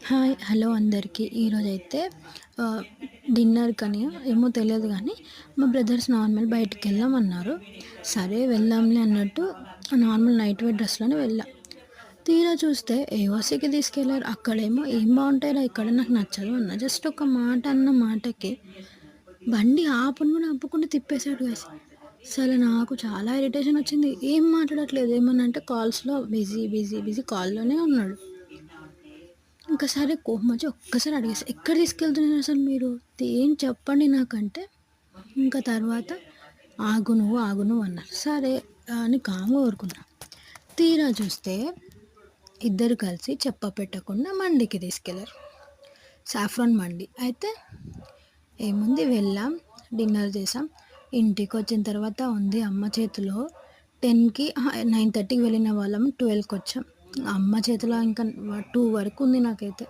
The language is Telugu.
హాయ్! హలో అందరికీ. ఈరోజైతే ఆహ్, డిన్నర్‌కని ఏమో తెలియదు గానీ, మా బ్రదర్స్ నార్మల్ బయటికెళ్దామన్నారు. సరే వెళ్దాంలే అన్నట్టు నార్మల్ నైట్ వేర్ డ్రెస్‌లోనే వెళ్ళా. తీరా చూస్తే ఏఓసీకి తీసుకెళ్లారు. అక్కడేమో "ఏం బావుంటాయిరా ఇక్కడ నాకు నచ్చదు" అన్నా. జస్ట్ ఒక మాట అన్న మాటకి బండి ఆపను కూడా ఆపకుండా తిప్పేసాడు గాయ్స్. అసలు నాకు చాలా ఇరిటేషన్ వచ్చింది. ఏం మాట్లాడట్లేదు. ఏమన్నా అంటే కాల్స్‌లో బిజీ, బిజీ, బిజీ కాల్‌లోనే ఉన్నాడు. ఇంక సరే కోపమొచ్చి ఒక్కసారి అడిగేసా. "ఎక్కడ తీసుకెళ్తున్నారసలు మీరు? ఏం చెప్పండి నాకంటే" ఇంకా తర్వాత "ఆగు నువ్వు, ఆగు నువ్వు" అన్నారు. సరే అని కామ్‌గా ఊరుకున్నా. తీరా చూస్తే ఇద్దరు కలిసి చెప్పపెట్టకుండా మండికి తీసుకెళ్లారు. సాఫ్రాన్ మండి. అయితే ఏముంది వెళ్ళాం, డిన్నర్ చేసాం. ఇంటికొచ్చిన తర్వాత ఉంది అమ్మ చేతిలో 10కి 9:30కి వెళ్ళిన వాళ్ళం 12కొచ్చాం. అమ్మ చేతిలో ఇంకా 2 వరకు ఉంది నాకైతే.